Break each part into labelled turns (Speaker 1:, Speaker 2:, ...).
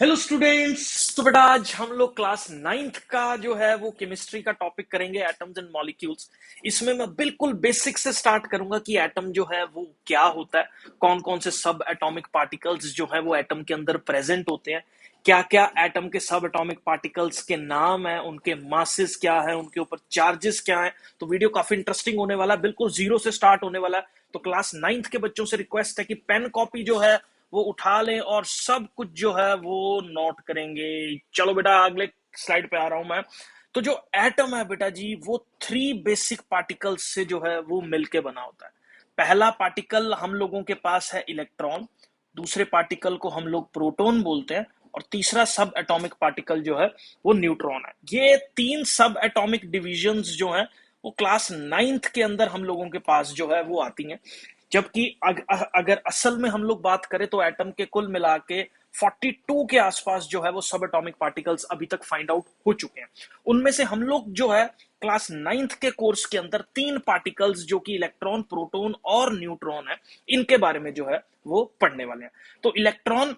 Speaker 1: Hello students. तो बेटा आज हम लोग क्लास नाइन्थ का जो है वो केमिस्ट्री का टॉपिक करेंगे, एटम्स एंड मॉलिक्यूल्स। इसमें मैं बिल्कुल बेसिक से स्टार्ट करूंगा कि एटम जो है वो क्या होता है, कौन कौन से सब एटॉमिक पार्टिकल्स जो है वो एटम के अंदर प्रेजेंट होते हैं, क्या क्या एटम के सब एटॉमिक पार्टिकल्स के नाम है, उनके मासेस क्या है, उनके ऊपर चार्जेस क्या है। तो वीडियो काफी इंटरेस्टिंग होने वाला है, बिल्कुल जीरो से स्टार्ट होने वाला है। तो क्लास नाइन्थ के बच्चों से रिक्वेस्ट है कि पेन कॉपी जो है वो उठा लें और सब कुछ जो है वो नोट करेंगे। चलो बेटा अगले स्लाइड पे आ रहा हूं मैं। तो जो एटम है बेटा जी वो थ्री बेसिक पार्टिकल्स से जो है वो मिलके बना होता है। पहला पार्टिकल हम लोगों के पास है इलेक्ट्रॉन, दूसरे पार्टिकल को हम लोग प्रोटॉन बोलते हैं, और तीसरा सब एटॉमिक पार्टिकल जो है वो न्यूट्रॉन है। ये तीन सब एटॉमिक डिविजन्स जो हैं वो क्लास नाइन्थ के अंदर हम लोगों के पास जो है वो आती हैं। जबकि अगर असल में हम लोग बात करें तो एटम के कुल मिला के 42 के आसपास जो है वो सब एटॉमिक पार्टिकल्स अभी तक फाइंड आउट हो चुके हैं। उनमें से हम लोग जो है क्लास नाइन्थ के कोर्स के अंदर तीन पार्टिकल्स जो कि इलेक्ट्रॉन, प्रोटॉन और न्यूट्रॉन है, इनके बारे में जो है वो पढ़ने वाले हैं। तो इलेक्ट्रॉन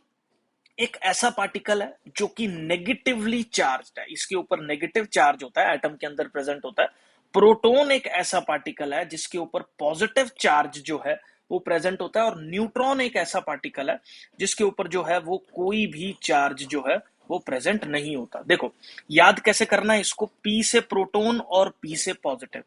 Speaker 1: एक ऐसा पार्टिकल है जो कि नेगेटिवली चार्ज है, इसके ऊपर नेगेटिव चार्ज होता है, एटम के अंदर प्रेजेंट होता है। प्रोटॉन एक ऐसा पार्टिकल है जिसके ऊपर पॉजिटिव चार्ज जो है वो प्रेजेंट होता है, और न्यूट्रॉन एक ऐसा पार्टिकल है जिसके ऊपर जो है वो कोई भी चार्ज जो है वो प्रेजेंट नहीं होता। देखो याद कैसे करना है इसको, पी से प्रोटॉन और पी से पॉजिटिव,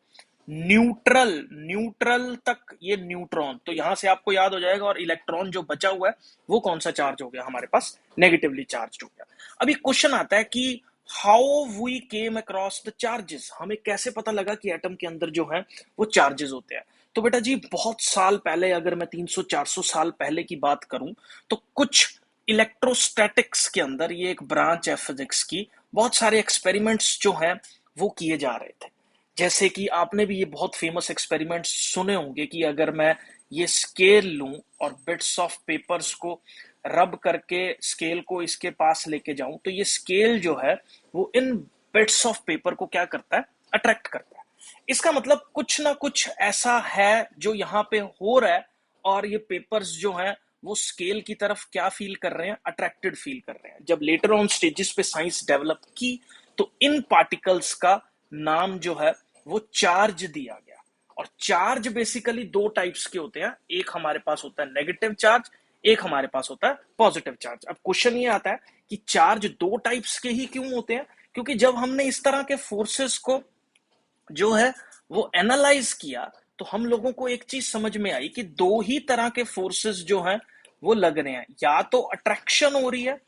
Speaker 1: न्यूट्रल न्यूट्रल तक ये न्यूट्रॉन, तो यहां से आपको याद हो जाएगा। और इलेक्ट्रॉन जो बचा हुआ है वो कौन सा चार्ज हो गया हमारे पास, नेगेटिवली चार्ज हो गया। अभी क्वेश्चन आता है कि how we came across the charges, हमें कैसे पता लगा कि एटम के अंदर जो है वो चार्जेस होते हैं। तो बेटा जी बहुत साल पहले, अगर मैं 300-400 साल पहले की बात करूं, तो कुछ इलेक्ट्रोस्टैटिक्स के अंदर, ये एक ब्रांच है फिजिक्स की, बहुत सारे एक्सपेरिमेंट्स जो हैं वो किए जा रहे थे। जैसे कि आपने भी ये बहुत फेमस एक्सपेरिमेंट सुने होंगे कि अगर मैं ये स्केल लूं और बिट्स ऑफ पेपर्स को रब करके स्केल को इसके पास लेके जाऊं, तो ये स्केल जो है वो इन बिट्स ऑफ पेपर को क्या करता है, अट्रैक्ट करता है। इसका मतलब कुछ ना कुछ ऐसा है जो यहाँ पे हो रहा है, और ये पेपर्स जो हैं वो स्केल की तरफ क्या फील कर रहे हैं, अट्रैक्टेड फील कर रहे हैं। जब लेटर ऑन स्टेजेस पे साइंस डेवलप की तो इन पार्टिकल्स का नाम जो है वो चार्ज दिया गया। और चार्ज बेसिकली दो टाइप्स के होते हैं, एक हमारे पास होता है नेगेटिव चार्ज, एक हमारे पास होता है पॉजिटिव चार्ज। अब क्वेश्चन ये आता है कि चार्ज दो टाइप्स के ही क्यों होते हैं, क्योंकि जब हमने इस तरह के फोर्सेस को जो है वो एनालाइज किया तो हम लोगों को एक चीज समझ में आई कि दो ही तरह के फोर्सेस जो हैं वो लग रहे हैं, या तो अट्रैक्शन हो रही है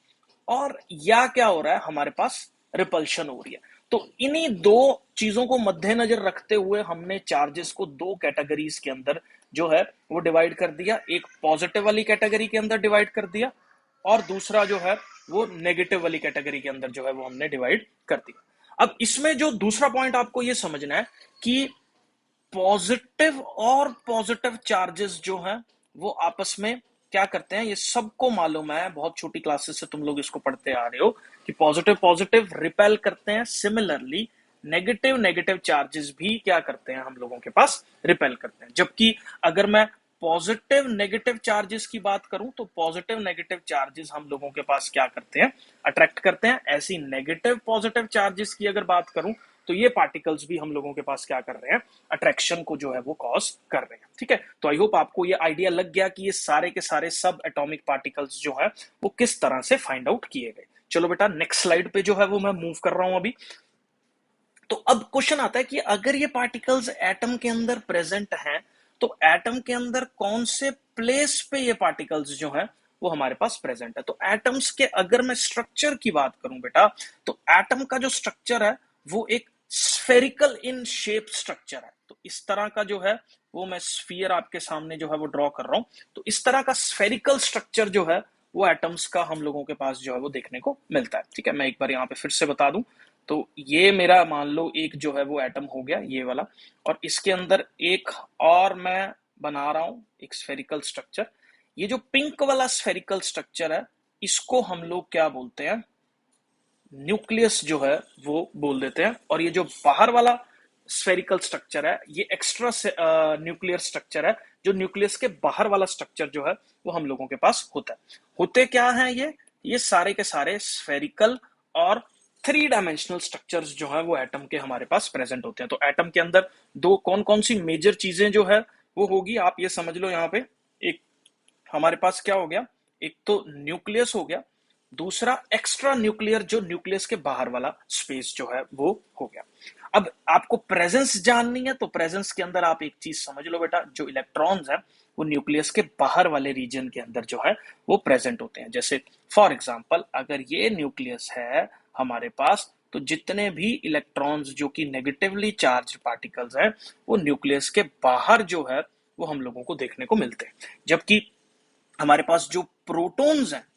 Speaker 1: और या क्या हो रहा है हमारे पास, रिपल्शन हो रही है। तो इन्हीं दो चीजों को मद्देनजर रखते हुए हमने चार्जेस को दो कैटेगरीज के अंदर जो है वो डिवाइड कर दिया। एक पॉजिटिव वाली कैटेगरी के अंदर डिवाइड कर दिया, और दूसरा जो है वो नेगेटिव वाली कैटेगरी के अंदर जो है वो हमने डिवाइड कर दिया। अब इसमें जो दूसरा पॉइंट आपको ये समझना है कि पॉजिटिव चार्जेस जो हैं वो आपस में क्या करते हैं, ये सबको मालूम है, बहुत छोटी क्लासेस से तुम लोग इसको पढ़ते आ रहे हो कि पॉजिटिव पॉजिटिव रिपेल करते हैं, सिमिलरली नेगेटिव नेगेटिव चार्जेस भी क्या करते हैं हम लोगों के पास, रिपेल करते हैं। जबकि अगर मैं पॉजिटिव नेगेटिव चार्जेस की बात करूं तो पॉजिटिव नेगेटिव चार्जेस हम लोगों के पास क्या करते हैं, अट्रैक्ट करते हैं। ऐसी नेगेटिव पॉजिटिव चार्जेस की अगर बात करूं तो ये पार्टिकल्स भी हम लोगों के पास क्या कर रहे हैं, अट्रैक्शन को जो है वो कॉज कर रहे हैं। ठीक है, तो आई होप आपको ये आइडिया लग गया कि ये सारे के सारे सब एटॉमिक पार्टिकल्स जो है वो किस तरह से फाइंड आउट किए गए। चलो बेटा नेक्स्ट स्लाइड पे जो है वो मैं मूव कर रहा हूं अभी। तो अब क्वेश्चन आता है कि अगर ये पार्टिकल्स एटम के अंदर प्रेजेंट हैं तो एटम के अंदर कौन से प्लेस पे ये पार्टिकल्स जो हैं वो हमारे पास प्रेजेंट है। तो एटम्स के अगर मैं स्ट्रक्चर की बात करूं बेटा, तो एटम का जो स्ट्रक्चर है वो एक स्फेरिकल इन शेप स्ट्रक्चर है। तो इस तरह का जो है वो मैं स्फीयर आपके सामने जो है वो ड्रॉ कर रहा हूं। तो इस तरह का स्फेरिकल स्ट्रक्चर जो है वो एटम्स का हम लोगों के पास जो है वो देखने को मिलता है। ठीक है, मैं एक बार यहाँ पे फिर से बता दूं। तो ये मेरा मान लो एक जो है वो एटम हो गया ये वाला, और इसके अंदर एक और मैं बना रहा हूं एक स्फेरिकल स्ट्रक्चर। ये जो पिंक वाला स्फेरिकल स्ट्रक्चर है इसको हम लोग क्या बोलते हैं, न्यूक्लियस जो है वो बोल देते हैं। और ये जो बाहर वाला स्फेरिकल स्ट्रक्चर है ये एक्स्ट्रा न्यूक्लियर स्ट्रक्चर है, जो न्यूक्लियस के बाहर वाला स्ट्रक्चर जो है वो हम लोगों के पास होता है। होते क्या है, ये ये सारे के सारे स्फेरिकल और थ्री डायमेंशनल स्ट्रक्चर्स जो है वो एटम के हमारे पास प्रेजेंट होते हैं। तो एटम के अंदर दो कौन कौन सी मेजर चीजें जो है वो होगी, आप ये समझ लो यहाँ पे। एक हमारे पास क्या हो गया, एक तो न्यूक्लियस हो गया, दूसरा एक्स्ट्रा न्यूक्लियर जो न्यूक्लियस के बाहर वाला स्पेस जो है वो हो गया। अब आपको प्रेजेंस जाननी है, तो प्रेजेंस के अंदर आप एक चीज समझ लो बेटा, जो इलेक्ट्रॉन्स है वो न्यूक्लियस के बाहर वाले रीजन के अंदर जो है वो प्रेजेंट होते हैं। जैसे फॉर एग्जांपल अगर ये न्यूक्लियस है हमारे पास, तो जितने भी इलेक्ट्रॉन्स जो कि नेगेटिवली चार्ज पार्टिकल्स हैं वो न्यूक्लियस के बाहर जो है वो हम लोगों को देखने को मिलते हैं। जबकि हमारे पास जो प्रोटॉन्स हैं,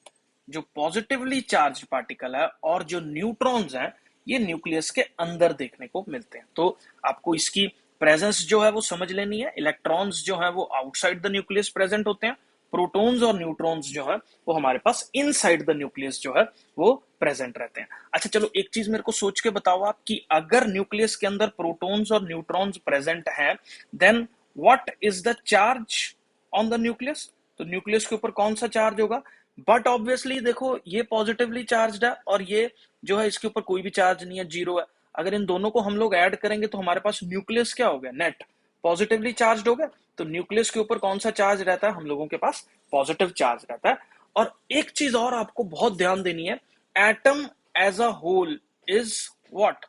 Speaker 1: जो पॉजिटिवली चार्ज पार्टिकल है, और जो न्यूट्रॉन्स हैं, ये न्यूक्लियस के अंदर देखने को मिलते हैं। तो आपको इसकी प्रेजेंस जो है वो समझ लेनी है। इलेक्ट्रॉन्स जो है वो आउटसाइड द न्यूक्लियस प्रेजेंट होते हैं, प्रोटॉन्स और न्यूट्रॉन्स जो है वो हमारे पास इनसाइड द न्यूक्लियस जो है वो प्रेजेंट रहते हैं। अच्छा चलो एक चीज मेरे को सोच के बताओ आप, कि अगर न्यूक्लियस के अंदर प्रोटॉन्स और न्यूट्रॉन्स प्रेजेंट हैं, then what is the charge on the nucleus? तो न्यूक्लियस के ऊपर कौन सा चार्ज होगा? बट ऑब्वियसली देखो, ये पॉजिटिवली चार्ज है और ये जो है इसके ऊपर कोई भी चार्ज नहीं है, जीरो है। अगर इन दोनों को हम लोग ऐड करेंगे तो हमारे पास न्यूक्लियस क्या हो गया, नेट पॉजिटिवली चार्ज हो गया। तो न्यूक्लियस के ऊपर कौन सा चार्ज रहता है हम लोगों के पास? पॉजिटिव चार्ज रहता है। और एक चीज और आपको बहुत ध्यान देनी है, atom as a whole is what?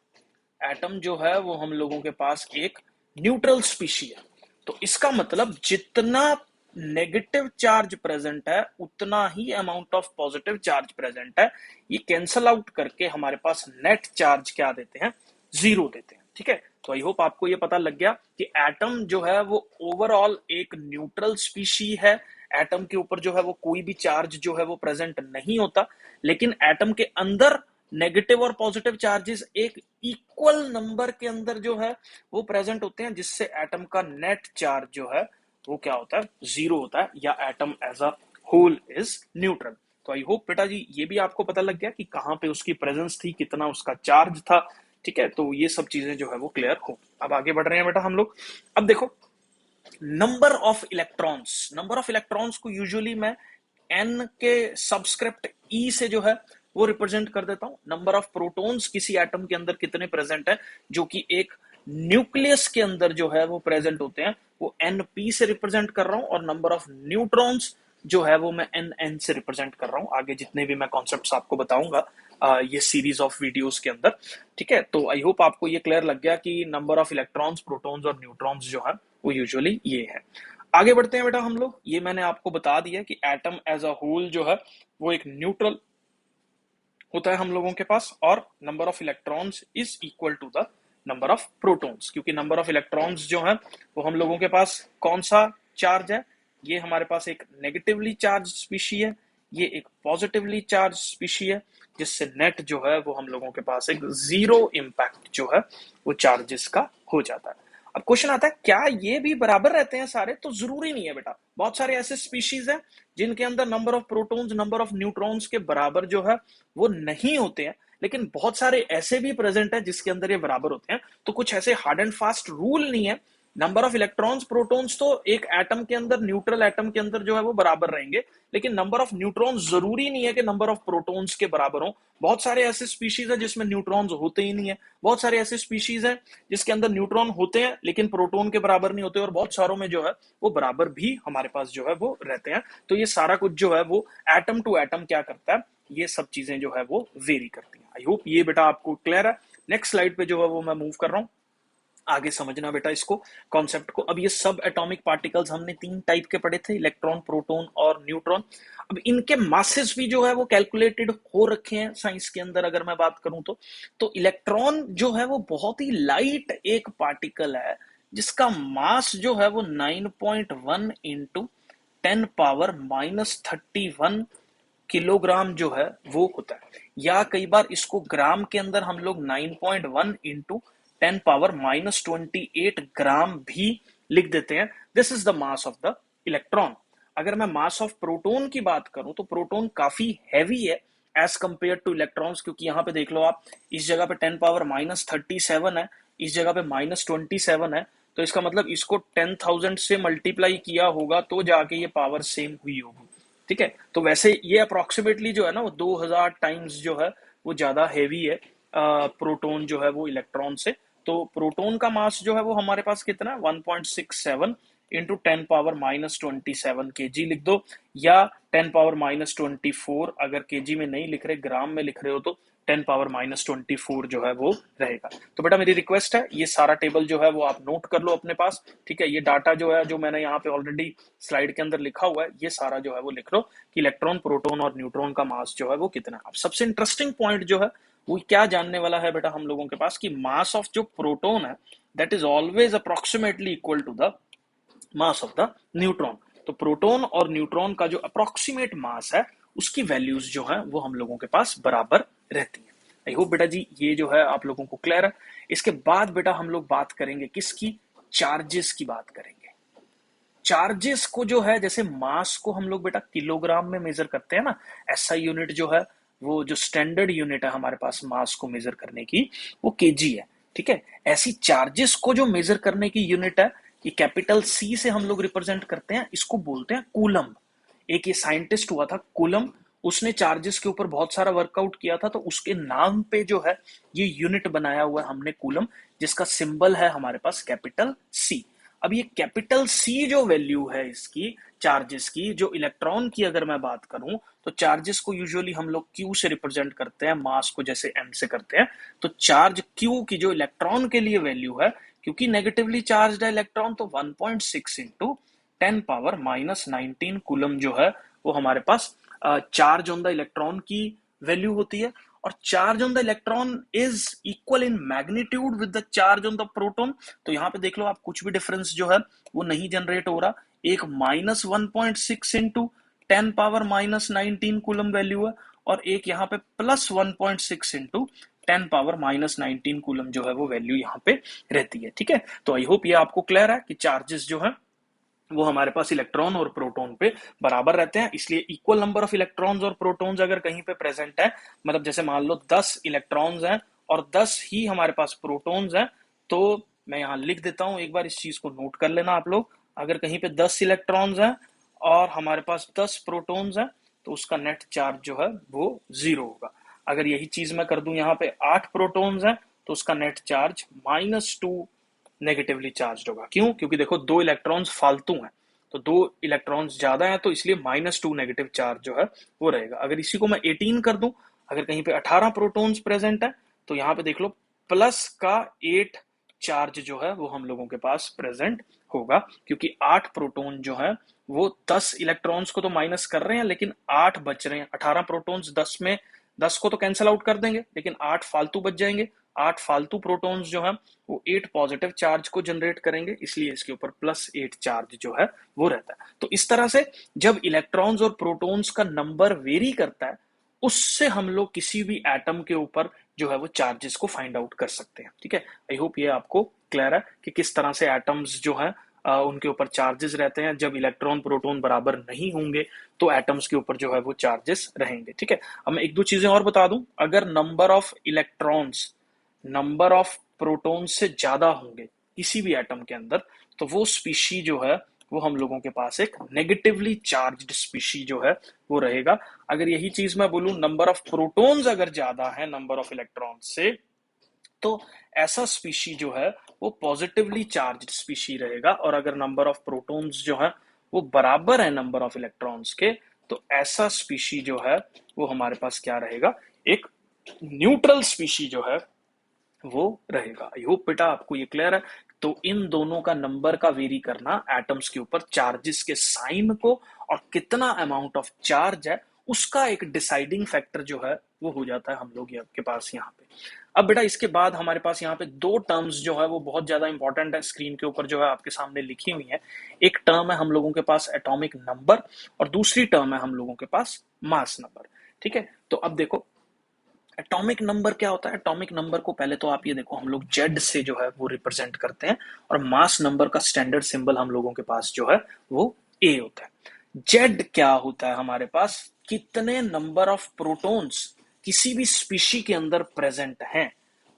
Speaker 1: Atom जो है वो हम लोगों के पास एक न्यूट्रल स्पीशी है। तो इसका मतलब जितना नेगेटिव चार्ज प्रेजेंट है उतना ही amount of positive charge present है। ये कैंसल आउट करके हमारे पास नेट चार्ज क्या देते हैं? जीरो देते हैं। ठीक है, तो आई होप आपको ये पता लग गया कि एटम जो है वो ओवरऑल एक न्यूट्रल स्पीशी है। एटम के ऊपर जो है वो कोई भी चार्ज जो है वो प्रेजेंट नहीं होता, लेकिन एटम के अंदर नेगेटिव और पॉजिटिव चार्जेस एक इक्वल नंबर के अंदर जो है वो प्रेजेंट होते हैं, जिससे एटम का नेट चार्ज जो है वो क्या होता है? जीरो होता है, या atom as a whole is neutral. तो आई होप बेटा जी ये भी आपको पता लग गया कि कहां पे उसकी प्रेजेंस थी, कितना उसका चार्ज था। ठीक है, तो ये सब चीजें जो है वो क्लियर हो। अब आगे बढ़ रहे हैं बेटा हम लोग। अब देखो, number of electrons, number of electrons को यूजुअली मैं एन के सबस्क्रिप्ट ई से जो है वो रिप्रेजेंट कर देता हूं। नंबर ऑफ प्रोटॉन्स किसी एटम के अंदर कितने प्रेजेंट है, जो कि एक न्यूक्लियस के अंदर जो है वो प्रेजेंट होते हैं, वो एनपी से रिप्रेजेंट कर रहा हूं। और नंबर ऑफ न्यूट्रॉन्स जो है वो मैं एन से रिप्रेजेंट कर रहा हूं। आगे जितने भी मैं कॉन्सेप्ट्स आपको बताऊंगा ये सीरीज ऑफ वीडियोस के अंदर। ठीक है, तो आई होप आपको ये क्लियर लग गया कि नंबर ऑफ इलेक्ट्रॉन्स, प्रोटॉन्स और न्यूट्रॉन्स जो है वो यूजुअली ये है। आगे बढ़ते हैं बेटा हम लोग। ये मैंने आपको बता दिया कि एटम एज अ होल जो है वो एक न्यूट्रल होता है हम लोगों के पास, और number of electrons is equal to the number of protons, क्योंकि नंबर ऑफ इलेक्ट्रॉन्स जो है वो हम लोगों के पास कौन सा चार्ज है? ये हमारे पास एक नेगेटिवली चार्ज स्पीशी है, ये एक पॉजिटिवली चार्ज स्पीशी है, जिससे नेट जो है वो हम लोगों के पास एक जीरो इम्पैक्ट जो है वो चार्जेस का हो जाता है। अब क्वेश्चन आता है, क्या ये भी बराबर रहते हैं सारे? तो जरूरी नहीं है बेटा। बहुत सारे ऐसे स्पीशीज हैं जिनके अंदर number of protons, number of neutrons के बराबर जो है वो नहीं होते हैं, लेकिन बहुत सारे ऐसे भी प्रेजेंट है जिसके अंदर ये बराबर होते हैं। तो कुछ ऐसे हार्ड एंड फास्ट रूल नहीं है। नंबर ऑफ इलेक्ट्रॉन्स, प्रोटॉन्स तो एक एटम के अंदर, न्यूट्रल एटम के अंदर जो है वो बराबर रहेंगे, लेकिन नंबर ऑफ न्यूट्रॉन्स जरूरी नहीं है कि नंबर ऑफ प्रोटॉन्स के बराबर हो। बहुत सारे ऐसे स्पीशीज है जिसमें न्यूट्रॉन्स होते ही नहीं है, बहुत सारे ऐसे स्पीशीज है जिसके अंदर न्यूट्रॉन होते हैं लेकिन प्रोटॉन के बराबर नहीं होते, और बहुत सारों में जो है वो बराबर भी हमारे पास जो है वो रहते हैं। तो ये सारा कुछ जो है वो एटम टू एटम क्या करता है, ये सब चीजें जो है वो वेरी करती हैं। आई होप ये बेटा आपको क्लियर है। नेक्स्ट स्लाइड पे जो है वो मैं मूव कर रहा हूँ, आगे समझना बेटा इसको, कॉन्सेप्ट को। अब ये सब एटॉमिक पार्टिकल्स हमने तीन टाइप के पढ़े थे, इलेक्ट्रॉन, प्रोटॉन और न्यूट्रॉन। अब इनके मासेस भी जो है वो कैलकुलेटेड हो रखे हैं साइंस के अंदर। अगर मैं बात करूं तो इलेक्ट्रॉन जो है वो बहुत ही लाइट एक पार्टिकल है, जिसका मास जो है वो 9.1 इंटू 10⁻⁻31 किलोग्राम जो है वो होता है, या कई बार इसको ग्राम के अंदर हम लोग 9.1 इंटू 10⁻⁻28 ग्राम भी लिख देते हैं। This is the mass of the electron. अगर मैं मास ऑफ प्रोटॉन की बात करूं तो प्रोटॉन काफी हैवी है एज कंपेयर टू इलेक्ट्रॉन्स, क्योंकि यहां पे देख लो आप, इस जगह पे 10⁻⁻37 है, इस जगह पे -27 है। तो इसका मतलब इसको 10,000 से मल्टीप्लाई किया होगा तो जाके ये पावर सेम हुई होगी। ठीक है। तो वैसे ये अप्रोक्सीमेटली जो है ना वो 2000 टाइम्स जो है वो ज्यादा हैवी है प्रोटॉन जो है वो इलेक्ट्रॉन से। तो प्रोटॉन का मास जो है वो हमारे पास कितना है, 1.67 इंटू 10⁻⁻27 केजी लिख दो, या 10⁻⁻24, अगर केजी में नहीं लिख रहे ग्राम में लिख रहे हो तो 10⁻⁻24 जो है वो रहेगा। तो बेटा मेरी रिक्वेस्ट है ये सारा टेबल जो है वो आप नोट कर लो अपने पास, ठीक है। ये डाटा जो है जो मैंने यहाँ पे ऑलरेडी स्लाइड के अंदर लिखा हुआ है ये सारा जो है वो लिख लो कि इलेक्ट्रॉन प्रोटॉन और न्यूट्रॉन का मास जो है वो कितना है। अब सबसे इंटरेस्टिंग पॉइंट जो है वो क्या जानने वाला है बेटा हम लोगों के पास, कि मास ऑफ जो प्रोटॉन है that is always approximately equal to the mass of the neutron. तो प्रोटॉन और न्यूट्रॉन का जो अप्रोक्सीमेट मास है उसकी वैल्यूज जो है वो हम लोगों के पास बराबर रहती है। आई होप बेटा जी ये जो है आप लोगों को क्लियर है। इसके बाद बेटा हम लोग बात करेंगे किसकी, चार्जेस की बात करेंगे। चार्जेस को जो है, जैसे मास को हम लोग बेटा किलोग्राम में मेजर करते हैं ना, ऐसा यूनिट जो है वो जो स्टैंडर्ड यूनिट है हमारे पास मास को मेजर करने की वो केजी है, ठीक है। ऐसी चार्जेस को जो मेजर करने की यूनिट है कि कैपिटल सी से हम लोग रिप्रेजेंट करते हैं, इसको बोलते हैं कूलम। एक ये साइंटिस्ट हुआ था कूलम, उसने चार्जेस के ऊपर बहुत सारा वर्कआउट किया था, तो उसके नाम पे जो है ये यूनिट बनाया हुआ है हमने कूलम, जिसका सिंबल है हमारे पास कैपिटल सी। अब ये कैपिटल सी जो वैल्यू है इसकी चार्जेस की, जो इलेक्ट्रॉन की अगर मैं बात करूं तो चार्जेस को यूजुअली हम लोग क्यू से रिप्रेजेंट करते हैं, मास को जैसे एम से करते हैं। तो चार्ज क्यू की जो इलेक्ट्रॉन के लिए वैल्यू है, क्योंकि नेगेटिवली चार्ज है इलेक्ट्रॉन, तो 1.6 इंटू 10⁻⁻19 कूलम जो है वो हमारे पास चार्ज ऑन द इलेक्ट्रॉन की वैल्यू होती है। और charge on the electron is equal in magnitude with the charge on the proton. तो यहाँ पे देख लो आप, कुछ भी डिफरेंस जो है वो नहीं जनरेट हो रहा। एक -1.6 इंटू 10⁻⁻19 कूलम वैल्यू है, और एक यहाँ पे +1.6 इंटू 10⁻⁻19 कूलम जो है वो वैल्यू यहाँ पे रहती है, ठीक है। तो आई होप ये आपको क्लियर है कि चार्जेस जो है वो हमारे पास इलेक्ट्रॉन और प्रोटॉन पे बराबर रहते हैं। इसलिए इक्वल नंबर ऑफ इलेक्ट्रॉन्स और प्रोटॉन्स अगर कहीं पे प्रेजेंट है, मतलब जैसे मान लो 10 इलेक्ट्रॉन्स हैं और 10 ही हमारे पास प्रोटॉन्स हैं, तो मैं यहाँ लिख देता हूं, एक बार इस चीज को नोट कर लेना आप लोग। अगर कहीं पे 10 इलेक्ट्रॉन्स हैं और हमारे पास 10 प्रोटॉन्स हैं, तो उसका नेट चार्ज जो है वो 0 होगा। अगर यही चीज मैं कर दूं यहाँ पे 8 प्रोटॉन्स हैं, तो उसका नेट चार्ज -2 नेगेटिवली चार्ज होगा। क्यों? क्योंकि देखो 2 इलेक्ट्रॉन्स फालतू हैं, तो 2 इलेक्ट्रॉन्स ज्यादा हैं, तो इसलिए -2 नेगेटिव चार्ज जो है वो रहेगा। अगर इसी को मैं 18 कर दूं, अगर कहीं पे 18 प्रोटॉन्स प्रेजेंट है, तो यहाँ पे देख लो प्लस का 8 चार्ज जो है वो हम लोगों के पास प्रेजेंट होगा, क्योंकि 8 प्रोटॉन जो है वो 10 इलेक्ट्रॉन्स को तो माइनस कर रहे हैं, लेकिन 8 बच रहे हैं। 18 प्रोटॉन्स 10 में 10 को तो कैंसिल आउट कर देंगे, लेकिन 8 फालतू बच जाएंगे। 8 फालतू प्रोटॉन्स जो है वो 8 पॉजिटिव चार्ज को जनरेट करेंगे, इसलिए इसके ऊपर +8 चार्ज जो है वो रहता है। तो इस तरह से जब इलेक्ट्रॉन्स और प्रोटॉन्स का नंबर वेरी करता है, उससे हम लोग किसी भी एटम के ऊपर जो है वो चार्जेस को फाइंड आउट कर सकते हैं, ठीक है। आई होप ये आपको क्लियर है कि किस तरह से एटम्स जो है उनके ऊपर चार्जेस रहते हैं। जब इलेक्ट्रॉन प्रोटॉन बराबर नहीं होंगे तो एटम्स के ऊपर जो है वो चार्जेस रहेंगे, ठीक है। अब मैं एक दो चीजें और बता दूं, अगर number of electrons number of proton से ज्यादा होंगे किसी भी एटम के अंदर, तो वो स्पीशी जो है वो हम लोगों के पास एक नेगेटिवली चार्ज्ड स्पीशी जो है वो रहेगा। अगर यही चीज मैं बोलूं, नंबर ऑफ प्रोटॉन्स अगर ज्यादा है नंबर ऑफ इलेक्ट्रॉन से, तो ऐसा स्पीशी जो है वो पॉजिटिवली चार्ज्ड स्पीशी रहेगा। और अगर नंबर ऑफ प्रोटॉन्स जो है वो बराबर है नंबर ऑफ इलेक्ट्रॉन्स के, तो ऐसा स्पीशी जो है वो हमारे पास क्या रहेगा, एक न्यूट्रल स्पीशी जो है वो रहेगा। आई होप बेटा आपको ये क्लियर है। तो इन दोनों का नंबर का वेरी करना एटम्स के ऊपर चार्जेस के साइन को और कितना अमाउंट ऑफ चार्ज है उसका एक डिसाइडिंग फैक्टर जो है वो हो जाता है हम लोग के पास यहाँ पे। अब बेटा इसके बाद हमारे पास यहाँ पे 2 टर्म्स जो है वो बहुत ज्यादा इंपॉर्टेंट है, स्क्रीन के ऊपर जो है आपके सामने लिखी हुई है। एक टर्म है हम लोगों के पास एटॉमिक नंबर, और दूसरी टर्म है हम लोगों के पास मास नंबर, ठीक है। तो अब देखो एटॉमिक नंबर क्या होता है। एटॉमिक नंबर को पहले तो आप ये देखो, हम लोग जेड से जो है वो रिप्रेजेंट करते हैं, और मास नंबर का स्टैंडर्ड सिंबल हम लोगों के पास जो है वो ए होता है। जेड क्या होता है हमारे पास, कितने नंबर ऑफ प्रोटॉन्स किसी भी स्पीशी के अंदर प्रेजेंट हैं,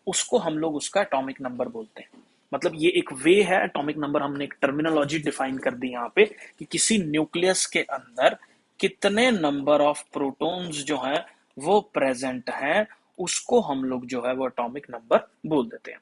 Speaker 1: उसको हम लोग उसका एटॉमिक नंबर बोलते हैं। मतलब ये एक वे है, एटॉमिक नंबर हमने एक टर्मिनोलॉजी डिफाइन कर दी यहाँ पे, कि किसी न्यूक्लियस के अंदर कितने नंबर ऑफ प्रोटॉन्स जो हैं वो प्रेजेंट हैं, उसको हम लोग जो है वो एटॉमिक नंबर बोल देते हैं।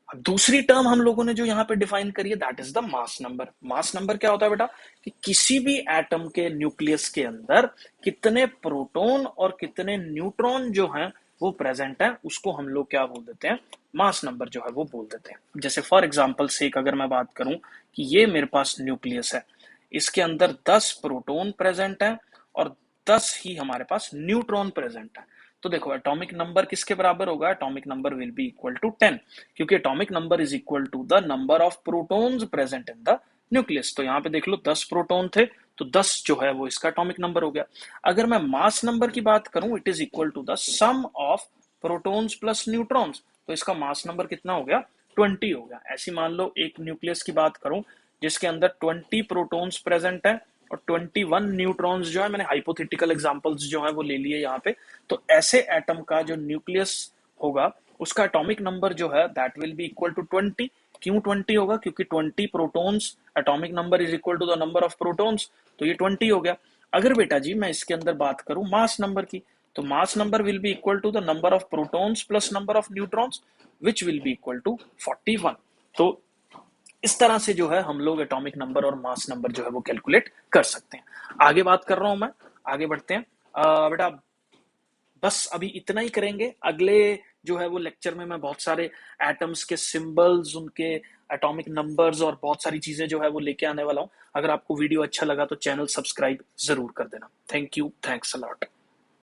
Speaker 1: अब दूसरी टर्म हम लोगों ने जो यहाँ पे डिफाइन करी है, that is the mass number. Mass number क्या होता है बेटा, कि किसी भी एटम के न्यूक्लियस के अंदर कितने प्रोटॉन और कितने न्यूट्रॉन जो हैं वो प्रेजेंट है, उसको हम लोग क्या बोल देते हैं, मास नंबर जो है वो बोल देते हैं। जैसे फॉर एग्जांपल से अगर मैं बात करूं कि ये मेरे पास न्यूक्लियस है, इसके अंदर 10 प्रोटॉन प्रेजेंट है और 10 ही हमारे पास न्यूट्रॉन प्रेजेंट है, तो देखो एटॉमिक नंबर किसके बराबर होगा, atomic number will be equal to 10, क्योंकि atomic number is equal to the number of protons present in the nucleus. तो यहाँ पे देख लो 10 प्रोटॉन थे, तो 10 जो है वो इसका एटॉमिक नंबर हो गया। अगर मैं मास नंबर की बात करूं, it is equal to the sum of protons plus neutrons, तो इसका मास नंबर कितना हो गया, 20 हो गया। ऐसी मान लो एक न्यूक्लियस की बात करूं जिसके अंदर 20 प्रोटॉन्स प्रेजेंट है और 21 न्यूट्रॉन्स जो है, मैंने हाइपोथेटिकल एग्जांपल्स जो है वो ले लिए यहाँ पे, तो ऐसे एटम का जो न्यूक्लियस होगा उसका एटॉमिक नंबर जो है that will be equal to 20। क्यों 20 होगा, क्योंकि 20 protons, atomic number is equal to the number of protons, तो ये 20 हो गया। अगर बेटा जी मैं इसके अंदर बात करूं मास नंबर की, तो mass number will be equal to the number of protons plus number of neutrons which will be equal to 41। तो इस तरह से जो है हम लोग एटॉमिक नंबर और मास नंबर जो है वो कैलकुलेट कर सकते हैं। आगे बात कर रहा हूं मैं, आगे बढ़ते हैं। बेटा बस अभी इतना ही करेंगे, अगले जो है वो लेक्चर में मैं बहुत सारे एटम्स के सिंबल्स, उनके एटॉमिक नंबर्स और बहुत सारी चीजें जो है वो लेके आने वाला हूं। अगर आपको वीडियो अच्छा लगा तो चैनल सब्सक्राइब जरूर कर देना। Thank you, thanks a lot.